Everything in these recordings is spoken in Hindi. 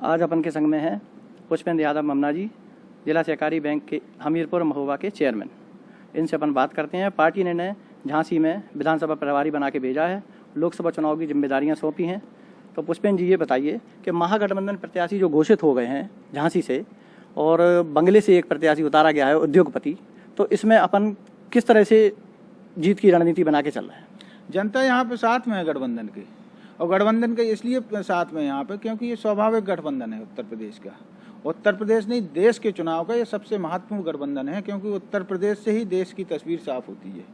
आज अपन के संग में हैं पुष्पेंद्र यादव ममना जी, जिला सहकारी बैंक के हमीरपुर महोबा के चेयरमैन। इनसे अपन बात करते हैं। पार्टी ने झांसी में विधानसभा प्रभारी बना के भेजा है, लोकसभा चुनाव की जिम्मेदारियां सौंपी हैं। तो पुष्पेंद्र जी ये बताइए कि महागठबंधन प्रत्याशी जो घोषित हो गए हैं झांसी से और बंगले से एक प्रत्याशी उतारा गया है उद्योगपति, तो इसमें अपन किस तरह से जीत की रणनीति बना के चल रहे हैं? जनता यहाँ पे साथ में है गठबंधन के, और गठबंधन के इसलिए साथ में यहाँ पे क्योंकि ये स्वाभाविक गठबंधन है उत्तर प्रदेश का। उत्तर प्रदेश नहीं, देश के चुनाव का ये सबसे महत्वपूर्ण गठबंधन है, क्योंकि उत्तर प्रदेश से ही देश की तस्वीर साफ होती है।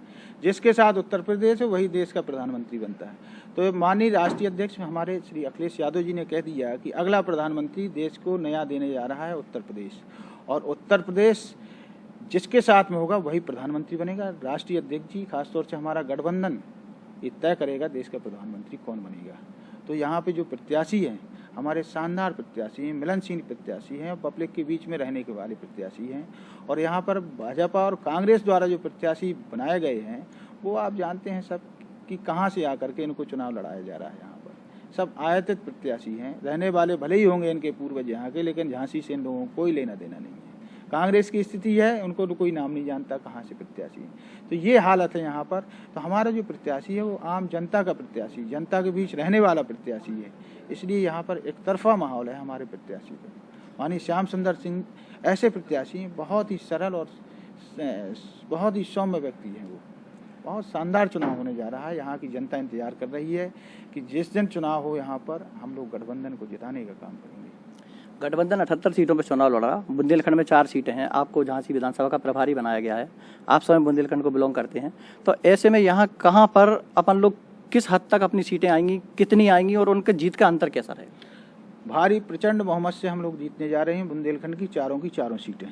जिसके साथ उत्तर प्रदेश है वही देश का प्रधानमंत्री बनता है। तो माननीय राष्ट्रीय अध्यक्ष हमारे श्री अखिलेश यादव जी ने कह दिया कि अगला प्रधानमंत्री देश को नया देने जा रहा है उत्तर प्रदेश, और उत्तर प्रदेश जिसके साथ में होगा वही प्रधानमंत्री बनेगा। राष्ट्रीय अध्यक्ष जी खासतौर से हमारा गठबंधन ये तय करेगा देश का प्रधानमंत्री कौन बनेगा। तो यहाँ पे जो प्रत्याशी हैं हमारे शानदार प्रत्याशी हैं, मिलनशील प्रत्याशी हैं, पब्लिक के बीच में रहने के वाले प्रत्याशी हैं। और यहाँ पर भाजपा और कांग्रेस द्वारा जो प्रत्याशी बनाए गए हैं वो आप जानते हैं सब कि कहाँ से आकर के इनको चुनाव लड़ाया जा रहा है। यहाँ पर सब आयातित प्रत्याशी हैं, रहने वाले भले ही होंगे इनके पूर्वज यहाँ के, लेकिन झांसी से इन लोगों को कोई लेना देना नहीं है। कांग्रेस की स्थिति है, उनको तो कोई नाम नहीं जानता कहाँ से प्रत्याशी है। तो ये हालत है यहाँ पर। तो हमारा जो प्रत्याशी है वो आम जनता का प्रत्याशी, जनता के बीच रहने वाला प्रत्याशी है। इसलिए यहाँ पर एक तरफा माहौल है हमारे प्रत्याशी का। माननीय श्याम सुंदर सिंह ऐसे प्रत्याशी हैं, बहुत ही सरल और बहुत ही सौम्य व्यक्ति हैं। वो बहुत शानदार चुनाव होने जा रहा है। यहाँ की जनता इंतजार कर रही है कि जिस दिन चुनाव हो यहाँ पर हम लोग गठबंधन को जिताने का काम करेंगे। गठबंधन 78 सीटों पर चुनाव लड़ रहा, बुंदेलखंड में 4 सीटें हैं। आपको झांसी विधानसभा का प्रभारी बनाया गया है, आप स्वयं बुंदेलखंड को बिलोंग करते हैं। तो ऐसे में यहाँ कहाँ पर अपन लोग किस हद तक अपनी सीटें आएंगी, कितनी आएंगी और उनके जीत का अंतर कैसा रहेगा? भारी प्रचंड बहुमत से हम लोग जीतने जा रहे हैं बुंदेलखंड की चारों सीटें,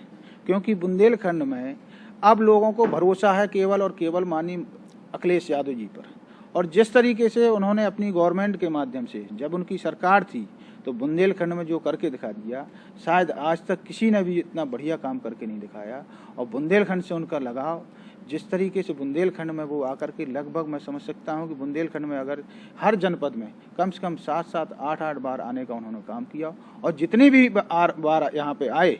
क्योंकि बुंदेलखंड में अब लोगों को भरोसा है केवल और केवल माननीय अखिलेश यादव जी पर। और जिस तरीके से उन्होंने अपनी गवर्नमेंट के माध्यम से, जब उनकी सरकार थी तो बुंदेलखंड में जो करके दिखा दिया, शायद आज तक किसी ने भी इतना बढ़िया काम करके नहीं दिखाया। और बुंदेलखंड से उनका लगाव, जिस तरीके से बुंदेलखंड में वो आकर के लगभग मैं समझ सकता हूँ कि बुंदेलखंड में अगर हर जनपद में कम से कम 7-7, 8-8 बार आने का उन्होंने काम किया, और जितनी भी बार यहाँ पे आए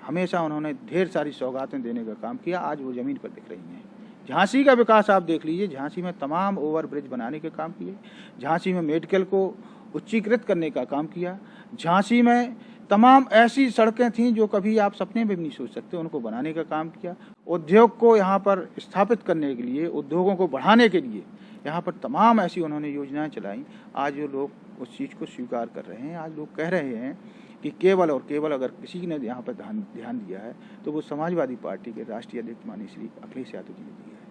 हमेशा उन्होंने ढेर सारी सौगातें देने का काम किया। आज वो ज़मीन पर दिख रही हैं। झांसी का विकास आप देख लीजिए, झांसी में तमाम ओवरब्रिज बनाने के काम किए, झांसी में मेडिकल को उच्चीकृत करने का काम किया, झांसी में तमाम ऐसी सड़कें थीं जो कभी आप सपने में भी नहीं सोच सकते, उनको बनाने का काम किया। उद्योग को यहाँ पर स्थापित करने के लिए, उद्योगों को बढ़ाने के लिए यहाँ पर तमाम ऐसी उन्होंने योजनाएं चलाई। आज जो लोग उस चीज़ को स्वीकार कर रहे हैं, आज लोग कह रहे हैं कि केवल और केवल अगर किसी ने यहाँ पर ध्यान दिया है तो वो समाजवादी पार्टी के राष्ट्रीय अध्यक्ष माननीय श्री अखिलेश यादव जी ने दिया है।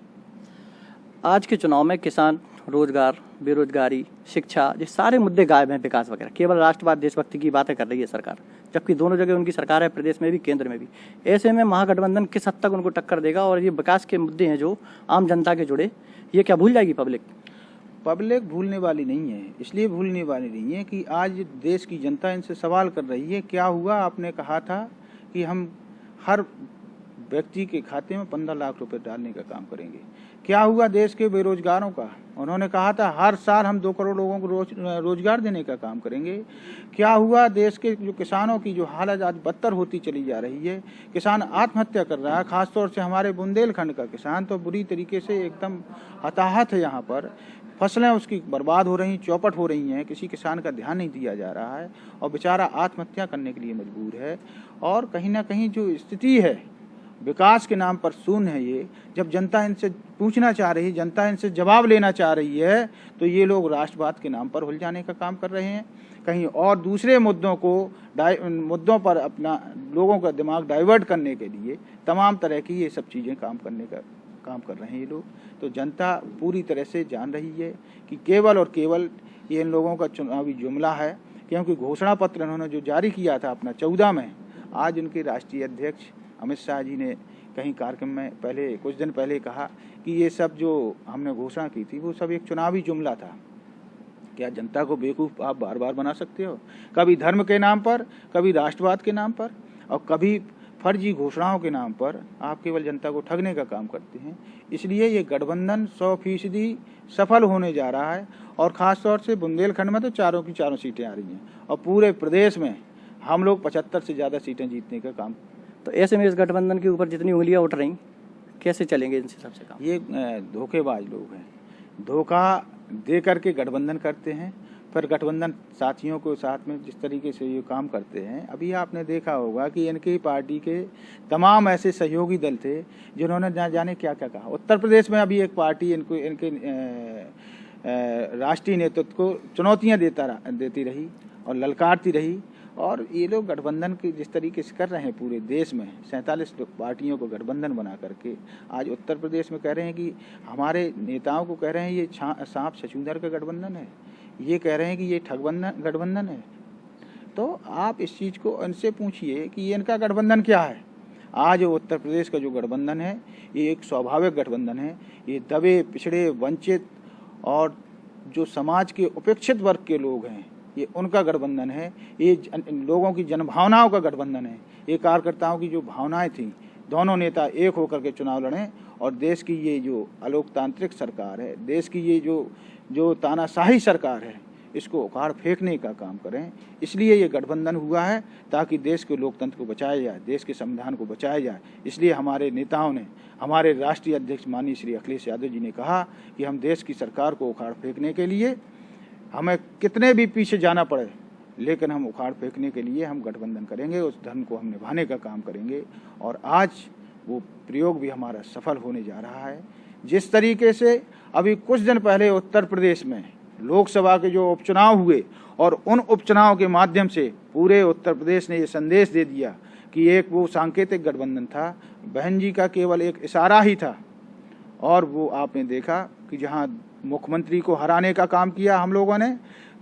आज के चुनाव में किसान, रोजगार, बेरोजगारी, शिक्षा, ये सारे मुद्दे गायब हैं, विकास वगैरह। केवल राष्ट्रवाद, देशभक्ति की बातें कर रही है सरकार, जबकि दोनों जगह उनकी सरकार है, प्रदेश में भी केंद्र में भी। ऐसे में महागठबंधन किस हद तक उनको टक्कर देगा? और ये विकास के मुद्दे हैं जो आम जनता के जुड़े, ये क्या भूल जाएगी पब्लिक? पब्लिक भूलने वाली नहीं है। इसलिए भूलने वाली नहीं है कि आज देश की जनता इनसे सवाल कर रही है, क्या हुआ? आपने कहा था कि हम हर व्यक्ति के खाते में 15 लाख रुपए डालने का काम करेंगे। क्या हुआ देश के बेरोजगारों का? उन्होंने कहा था हर साल हम 2 करोड़ लोगों को रोजगार देने का काम करेंगे। क्या हुआ देश के जो किसानों की जो हालत आज बदतर होती चली जा रही है, किसान आत्महत्या कर रहा है, खासतौर से हमारे बुंदेलखंड का किसान तो बुरी तरीके से एकदम हताहत है। यहाँ पर फसलें उसकी बर्बाद हो रही, चौपट हो रही हैं, किसी किसान का ध्यान नहीं दिया जा रहा है और बेचारा आत्महत्या करने के लिए मजबूर है। और कहीं ना कहीं जो स्थिति है विकास के नाम पर शून्य है। ये जब जनता इनसे पूछना चाह रही, जनता इनसे जवाब लेना चाह रही है, तो ये लोग राष्ट्रवाद के नाम पर उलझाने का काम कर रहे हैं। कहीं और दूसरे मुद्दों पर अपना लोगों का दिमाग डाइवर्ट करने के लिए तमाम तरह की ये सब चीज़ें काम कर रहे हैं ये लोग। तो जनता पूरी तरह से जान रही है कि केवल और केवल ये इन लोगों का चुनावी जुमला है, क्योंकि घोषणा पत्र इन्होंने जो जारी किया था अपना 14 में, आज उनके राष्ट्रीय अध्यक्ष अमित शाह जी ने कहीं कार्यक्रम में कुछ दिन पहले कहा कि ये सब जो हमने घोषणा की थी वो सब एक चुनावी जुमला था। क्या जनता को बेवकूफ़ आप बार बार बना सकते हो? कभी धर्म के नाम पर, कभी राष्ट्रवाद के नाम पर और कभी फर्जी घोषणाओं के नाम पर आप केवल जनता को ठगने का काम करते हैं। इसलिए ये गठबंधन 100% सफल होने जा रहा है। और ख़ास तौर से बुंदेलखंड में तो चारों की चारों सीटें आ रही हैं और पूरे प्रदेश में हम लोग 75 से ज़्यादा सीटें जीतने का काम। तो ऐसे में इस गठबंधन के ऊपर जितनी उंगलियां उठ रही, कैसे चलेंगे इनसे सबसे काम? ये धोखेबाज लोग हैं, धोखा दे करके गठबंधन करते हैं, फिर गठबंधन साथियों को साथ में जिस तरीके से ये काम करते हैं। अभी आपने देखा होगा कि इनकी पार्टी के तमाम ऐसे सहयोगी दल थे जिन्होंने ना जाने क्या क्या कहा। उत्तर प्रदेश में अभी एक पार्टी इनके राष्ट्रीय नेतृत्व को चुनौतियां देती रही और ललकारती रही, और ये लोग गठबंधन के जिस तरीके से कर रहे हैं पूरे देश में 47 पार्टियों को गठबंधन बना करके, आज उत्तर प्रदेश में कह रहे हैं कि हमारे नेताओं को कह रहे हैं ये सांप छछूंदर का गठबंधन है, ये कह रहे हैं कि ये ठगबंधन गठबंधन है। तो आप इस चीज़ को इनसे पूछिए कि ये इनका गठबंधन क्या है। आज उत्तर प्रदेश का जो गठबंधन है ये एक स्वाभाविक गठबंधन है। ये दबे पिछड़े वंचित और जो समाज के उपेक्षित वर्ग के लोग हैं, ये उनका गठबंधन है। ये लोगों की जनभावनाओं का गठबंधन है। ये कार्यकर्ताओं की जो भावनाएं थी, दोनों नेता एक होकर के चुनाव लड़ें और देश की ये जो अलोकतांत्रिक सरकार है, देश की ये जो तानाशाही सरकार है, इसको उखाड़ फेंकने का काम करें। इसलिए ये गठबंधन हुआ है ताकि देश के लोकतंत्र को बचाया जाए, देश के संविधान को बचाया जाए। इसलिए हमारे नेताओं ने, हमारे राष्ट्रीय अध्यक्ष माननीय श्री अखिलेश यादव जी ने कहा कि हम देश की सरकार को उखाड़ फेंकने के लिए, हमें कितने भी पीछे जाना पड़े, लेकिन हम उखाड़ फेंकने के लिए हम गठबंधन करेंगे, उस धर्म को हम निभाने का काम करेंगे। और आज वो प्रयोग भी हमारा सफल होने जा रहा है। जिस तरीके से अभी कुछ दिन पहले उत्तर प्रदेश में लोकसभा के जो उपचुनाव हुए और उन उपचुनाव के माध्यम से पूरे उत्तर प्रदेश ने ये संदेश दे दिया कि एक वो सांकेतिक गठबंधन था, बहन जी का केवल एक इशारा ही था। और वो आपने देखा कि जहां मुख्यमंत्री को हराने का काम किया हम लोगों ने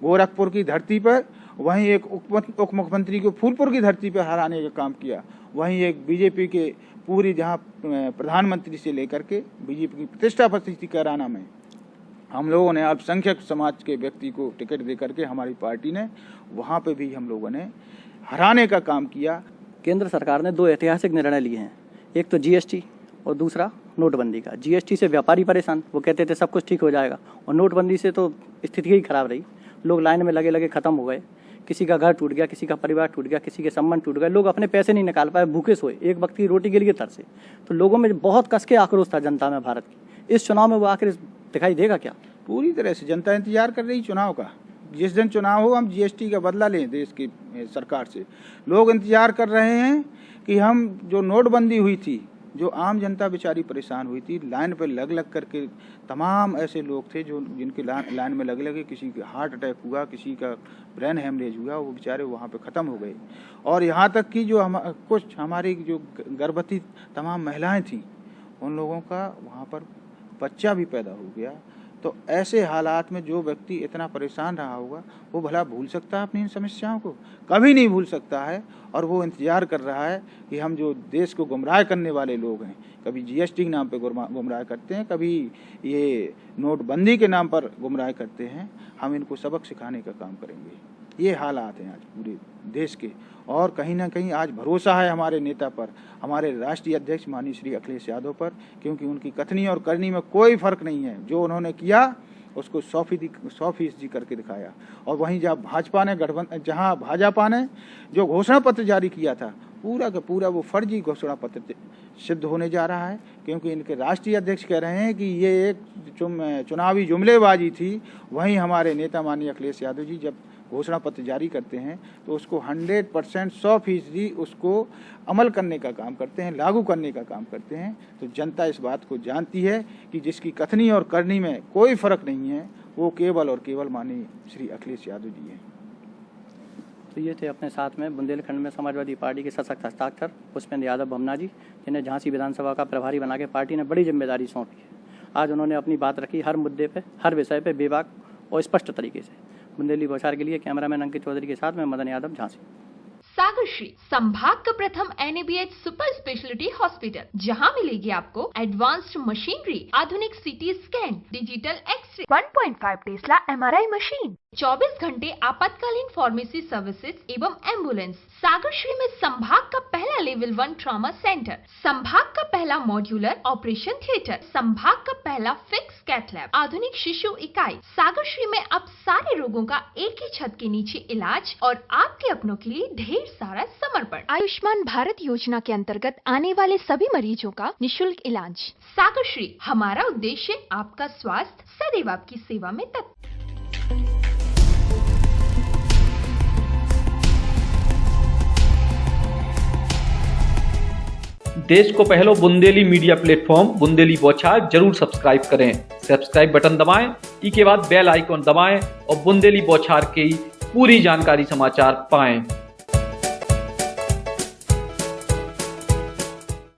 गोरखपुर की धरती पर, वहीं एक उप मुख्यमंत्री को फूलपुर की धरती पर हराने का काम किया। वहीं एक बीजेपी के पूरी जहां प्रधानमंत्री से लेकर के बीजेपी की प्रतिष्ठा परिस्थिति कराना में हम लोगों ने अल्पसंख्यक समाज के व्यक्ति को टिकट दे करके हमारी पार्टी ने वहां पे भी हम लोगों ने हराने का काम किया। केंद्र सरकार ने 2 ऐतिहासिक निर्णय लिए हैं, एक तो जीएसटी और दूसरा नोटबंदी का। जीएसटी से व्यापारी परेशान, वो कहते थे सब कुछ ठीक हो जाएगा, और नोटबंदी से तो स्थिति ही खराब रही। लोग लाइन में लगे लगे खत्म हो गए, किसी का घर टूट गया, किसी का परिवार टूट गया, किसी के संबंध टूट गए, लोग अपने पैसे नहीं निकाल पाए, भूखे सोए, एक वक्त की रोटी के लिए तरसे। तो लोगों में बहुत कस के आक्रोश था जनता में भारत की। इस चुनाव में वो आखिर दिखाई देगा क्या? पूरी तरह से जनता इंतजार कर रही चुनाव का। जिस दिन चुनाव हो हम जीएसटी का बदला लें देश की सरकार से। लोग इंतजार कर रहे हैं कि हम जो नोटबंदी हुई थी, जो आम जनता बेचारी परेशान हुई थी, लाइन पे लग करके तमाम ऐसे लोग थे जो जिनके लाइन में लगे, किसी का हार्ट अटैक हुआ, किसी का ब्रेन हेमरेज हुआ, वो बेचारे वहाँ पे ख़त्म हो गए। और यहाँ तक कि जो कुछ हमारी जो गर्भवती तमाम महिलाएं थीं, उन लोगों का वहाँ पर बच्चा भी पैदा हो गया। तो ऐसे हालात में जो व्यक्ति इतना परेशान रहा होगा, वो भला भूल सकता है अपनी इन समस्याओं को? कभी नहीं भूल सकता है। और वो इंतजार कर रहा है कि हम जो देश को गुमराह करने वाले लोग हैं, कभी जीएसटी के नाम पे गुमराह करते हैं, कभी ये नोटबंदी के नाम पर गुमराह करते हैं, हम इनको सबक सिखाने का काम करेंगे। ये हालात हैं आज पूरे देश के। और कहीं ना कहीं आज भरोसा है हमारे नेता पर, हमारे राष्ट्रीय अध्यक्ष माननीय श्री अखिलेश यादव पर, क्योंकि उनकी कथनी और करनी में कोई फर्क नहीं है। जो उन्होंने किया उसको 100% करके दिखाया। और वहीं जहां भाजपा ने जो घोषणा पत्र जारी किया था, पूरा का पूरा वो फर्जी घोषणा पत्र सिद्ध होने जा रहा है, क्योंकि इनके राष्ट्रीय अध्यक्ष कह रहे हैं कि ये एक चुनावी जुमलेबाजी थी। वहीं हमारे नेता माननीय अखिलेश यादव जी जब घोषणा पत्र जारी करते हैं तो उसको 100% 100% उसको अमल करने का काम करते हैं, लागू करने का काम करते हैं। तो जनता इस बात को जानती है कि जिसकी कथनी और करनी में कोई फर्क नहीं है, वो केवल और केवल माननीय श्री अखिलेश यादव जी हैं। तो ये थे अपने साथ में बुंदेलखंड में समाजवादी पार्टी के सशक्त हस्ताक्षर पुष्पेंद्र यादव भमना जी, जिन्हें झांसी विधानसभा का प्रभारी बना के पार्टी ने बड़ी जिम्मेदारी सौंपी है। आज उन्होंने अपनी बात रखी हर मुद्दे पे, हर विषय पे बेबाक और स्पष्ट तरीके से। बुंदेली बौछार के लिए कैमरामैन अंकित चौधरी के साथ में मदन यादव, झांसी। सागरश्री संभाग का प्रथम NABH सुपर स्पेशलिटी हॉस्पिटल, जहां मिलेगी आपको एडवांस्ड मशीनरी, आधुनिक CT scan, digital x ray, 1.5 tesla MRI machine, 24 घंटे आपातकालीन फार्मेसी सर्विसेज एवं एम्बुलेंस। सागरश्री में संभाग का पहला लेवल 1 ट्रॉमा सेंटर, संभाग का पहला मॉड्यूलर ऑपरेशन थिएटर, संभाग का पहला फिक्स कैथ लैब, आधुनिक शिशु इकाई। सागरश्री में अब सारे रोगों का एक ही छत के नीचे इलाज और आपके अपनों के लिए ढेर ढेर सारा समर्पण। आयुष्मान भारत योजना के अंतर्गत आने वाले सभी मरीजों का निशुल्क इलाज। सागरश्री, हमारा उद्देश्य आपका स्वास्थ्य, सदैव आपकी सेवा में तत्पर। देश को पहलो बुंदेली मीडिया प्लेटफॉर्म बुंदेली बौछार जरूर सब्सक्राइब करें। सब्सक्राइब बटन दबाएं, के बाद बेल आइकॉन दबाएं और बुंदेली बौछार की पूरी जानकारी समाचार पाएं।